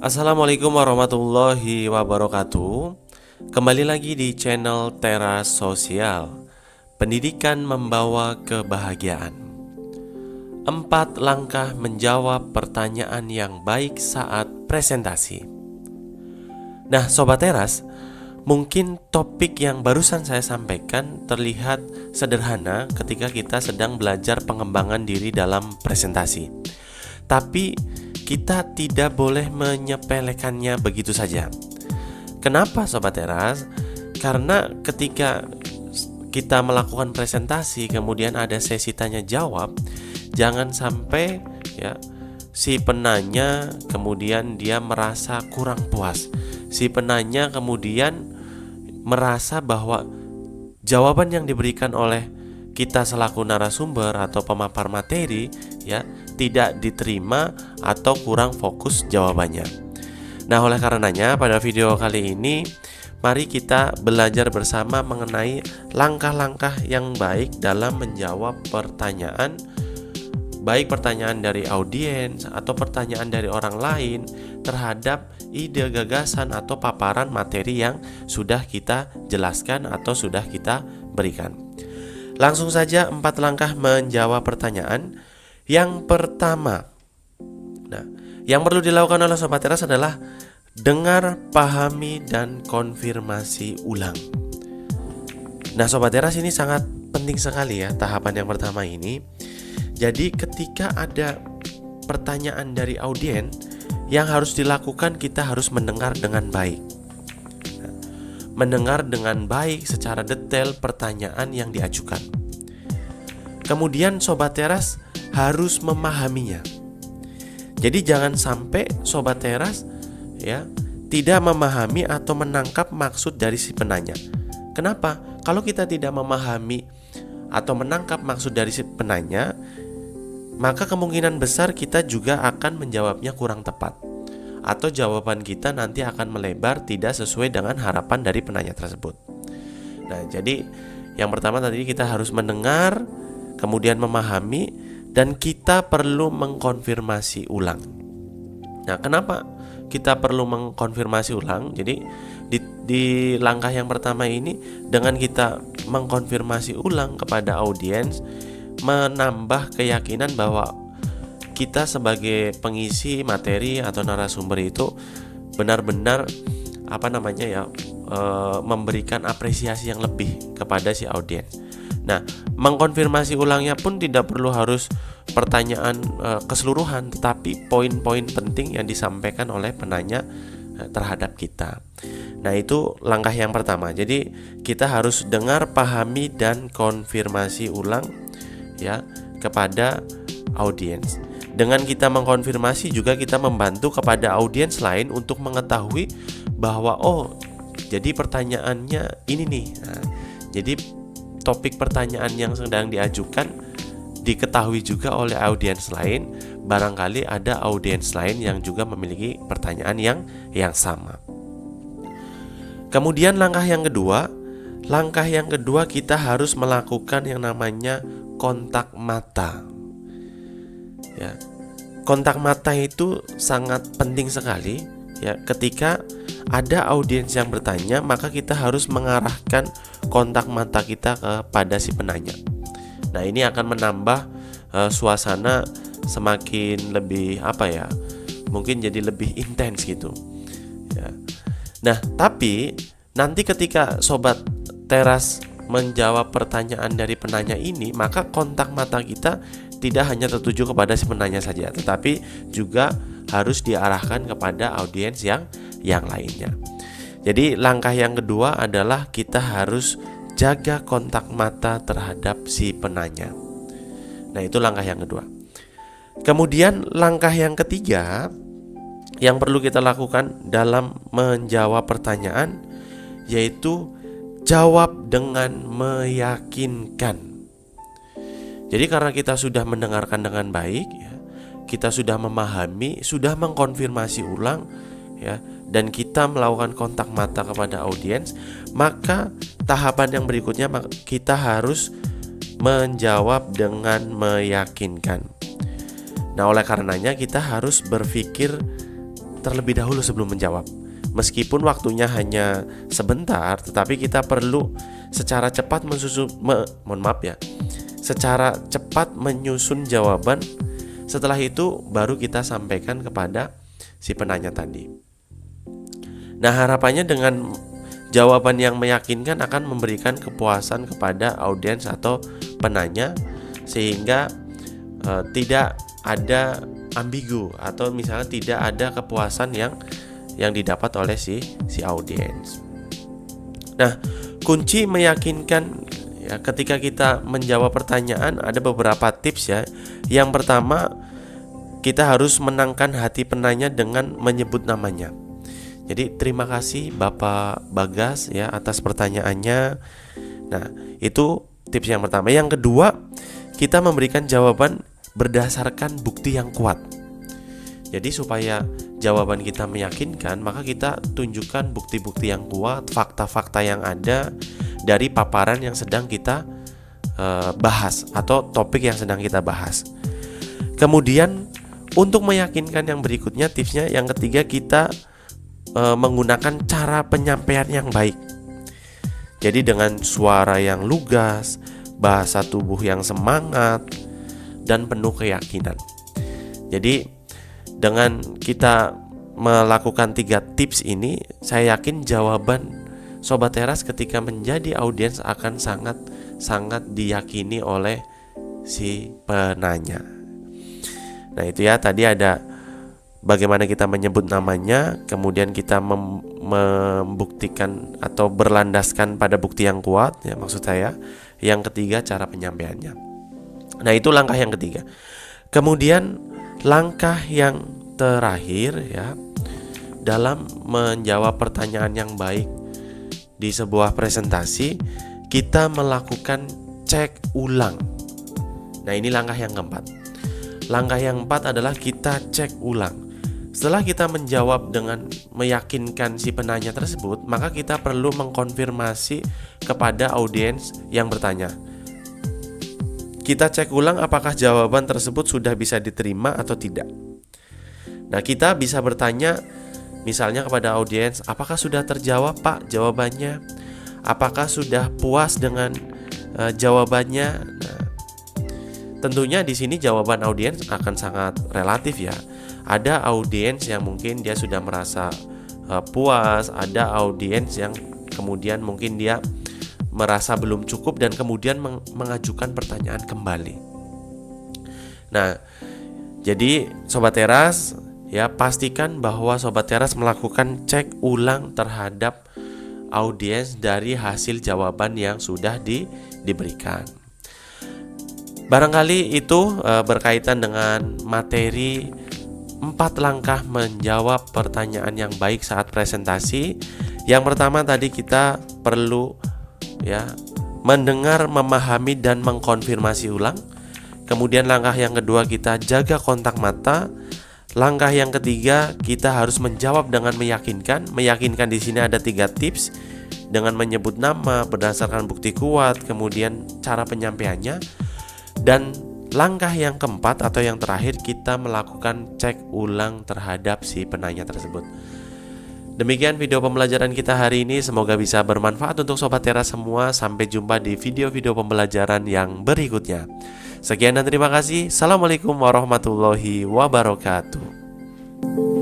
Assalamualaikum warahmatullahi wabarakatuh. Kembali lagi di channel Teras Sosial. Pendidikan membawa kebahagiaan. 4 langkah menjawab pertanyaan yang baik saat presentasi. Nah, Sobat Teras, mungkin topik yang barusan saya sampaikan terlihat sederhana ketika kita sedang belajar pengembangan diri dalam presentasi. Tapi kita tidak boleh menyepelekannya begitu saja. Kenapa Sobat Teras? Karena ketika kita melakukan presentasi kemudian ada sesi tanya jawab, jangan sampai si penanya kemudian dia merasa kurang puas. Si penanya kemudian merasa bahwa jawaban yang diberikan oleh kita selaku narasumber atau pemapar materi tidak diterima atau kurang fokus jawabannya. Nah, oleh karenanya pada video kali ini mari kita belajar bersama mengenai langkah-langkah yang baik dalam menjawab pertanyaan, baik pertanyaan dari audiens atau pertanyaan dari orang lain terhadap ide, gagasan atau paparan materi yang sudah kita jelaskan atau sudah kita berikan. Langsung saja 4 langkah menjawab pertanyaan. Yang pertama, yang perlu dilakukan oleh Sobat Teras adalah dengar, pahami, dan konfirmasi ulang. Nah, Sobat Teras, ini sangat penting sekali ya tahapan yang pertama ini. Jadi ketika ada pertanyaan dari audiens, yang harus dilakukan kita harus mendengar dengan baik. Mendengar dengan baik secara detail pertanyaan yang diajukan. Kemudian Sobat Teras harus memahaminya. Jadi jangan sampai Sobat Teras tidak memahami atau menangkap maksud dari si penanya. Kenapa? Kalau kita tidak memahami atau menangkap maksud dari si penanya, maka kemungkinan besar kita juga akan menjawabnya kurang tepat, atau jawaban kita nanti akan melebar tidak sesuai dengan harapan dari penanya tersebut. Nah, jadi yang pertama tadi kita harus mendengar, kemudian memahami, dan kita perlu mengkonfirmasi ulang. Nah, kenapa kita perlu mengkonfirmasi ulang? Jadi di langkah yang pertama ini, dengan kita mengkonfirmasi ulang kepada audiens, menambah keyakinan bahwa kita sebagai pengisi materi atau narasumber itu benar-benar memberikan apresiasi yang lebih kepada si audiens. Nah, mengkonfirmasi ulangnya pun tidak perlu harus pertanyaan keseluruhan, tetapi poin-poin penting yang disampaikan oleh penanya terhadap kita. Nah, itu langkah yang pertama. Jadi kita harus dengar, pahami, dan konfirmasi ulang kepada audiens. Dengan kita mengkonfirmasi juga kita membantu kepada audiens lain untuk mengetahui bahwa jadi pertanyaannya ini nih. Nah, jadi topik pertanyaan yang sedang diajukan diketahui juga oleh audiens lain. Barangkali ada audiens lain yang juga memiliki pertanyaan yang sama. Kemudian langkah yang kedua kita harus melakukan yang namanya kontak mata. Kontak mata itu sangat penting sekali ketika ada audiens yang bertanya, maka kita harus mengarahkan kontak mata kita kepada si penanya. Nah, ini akan menambah suasana semakin lebih mungkin jadi lebih intens gitu. Nah, tapi nanti ketika Sobat Teras menjawab pertanyaan dari penanya ini, maka kontak mata kita tidak hanya tertuju kepada si penanya saja, tetapi juga harus diarahkan kepada audiens yang lainnya. Jadi langkah yang kedua adalah kita harus jaga kontak mata terhadap si penanya. Nah, itu langkah yang kedua. Kemudian langkah yang ketiga yang perlu kita lakukan dalam menjawab pertanyaan, yaitu jawab dengan meyakinkan. Jadi karena kita sudah mendengarkan dengan baik, kita sudah memahami, sudah mengkonfirmasi ulang, dan kita melakukan kontak mata kepada audiens, maka tahapan yang berikutnya kita harus menjawab dengan meyakinkan. Nah, oleh karenanya kita harus berpikir terlebih dahulu sebelum menjawab. Meskipun waktunya hanya sebentar, tetapi kita perlu secara cepat secara cepat menyusun jawaban. Setelah itu baru kita sampaikan kepada si penanya tadi. Nah, harapannya dengan jawaban yang meyakinkan akan memberikan kepuasan kepada audiens atau penanya, sehingga tidak ada ambigu atau misalnya tidak ada kepuasan yang didapat oleh si audiens. Nah, kunci meyakinkan ya, ketika kita menjawab pertanyaan ada beberapa tips ya. Yang pertama, kita harus menangkan hati penanya dengan menyebut namanya. Jadi terima kasih Bapak Bagas ya atas pertanyaannya. Nah, itu tips yang pertama. Yang kedua, kita memberikan jawaban berdasarkan bukti yang kuat. Jadi supaya jawaban kita meyakinkan, maka kita tunjukkan bukti-bukti yang kuat, fakta-fakta yang ada dari paparan yang sedang kita bahas atau topik yang sedang kita bahas. Kemudian untuk meyakinkan yang berikutnya, tipsnya yang ketiga, kita menggunakan cara penyampaian yang baik. Jadi dengan suara yang lugas, bahasa tubuh yang semangat, dan penuh keyakinan. Jadi dengan kita melakukan 3 tips ini, saya yakin jawaban Sobat Teras ketika menjadi audiens akan sangat diyakini oleh si penanya. Nah itu ya, tadi ada bagaimana kita menyebut namanya, kemudian kita membuktikan atau berlandaskan pada bukti yang kuat ya, maksud saya. Yang ketiga, cara penyampaiannya. Nah itu langkah yang ketiga. Kemudian langkah yang terakhir ya, dalam menjawab pertanyaan yang baik di sebuah presentasi, kita melakukan cek ulang. Nah ini langkah yang keempat. Langkah yang keempat adalah kita cek ulang. Setelah kita menjawab dengan meyakinkan si penanya tersebut, maka kita perlu mengkonfirmasi kepada audiens yang bertanya. Kita cek ulang apakah jawaban tersebut sudah bisa diterima atau tidak. Nah, kita bisa bertanya misalnya kepada audiens, apakah sudah terjawab Pak jawabannya? Apakah sudah puas dengan jawabannya? Nah, tentunya di sini jawaban audiens akan sangat relatif ya. Ada audiens yang mungkin dia sudah merasa puas, ada audiens yang kemudian mungkin dia merasa belum cukup dan kemudian mengajukan pertanyaan kembali. Nah, jadi Sobat Teras ya, pastikan bahwa Sobat Teras melakukan cek ulang terhadap audiens dari hasil jawaban yang sudah diberikan. Barangkali itu berkaitan dengan materi 4 langkah menjawab pertanyaan yang baik saat presentasi. Yang pertama tadi kita perlu ya mendengar, memahami dan mengkonfirmasi ulang. Kemudian langkah yang kedua, kita jaga kontak mata. Langkah yang ketiga, kita harus menjawab dengan meyakinkan. Meyakinkan di sini ada 3 tips, dengan menyebut nama berdasarkan bukti kuat, kemudian cara penyampaiannya. Dan langkah yang keempat atau yang terakhir, kita melakukan cek ulang terhadap si penanya tersebut. Demikian video pembelajaran kita hari ini, semoga bisa bermanfaat untuk Sobat Teras semua. Sampai jumpa di video-video pembelajaran yang berikutnya. Sekian dan terima kasih. Assalamualaikum warahmatullahi wabarakatuh.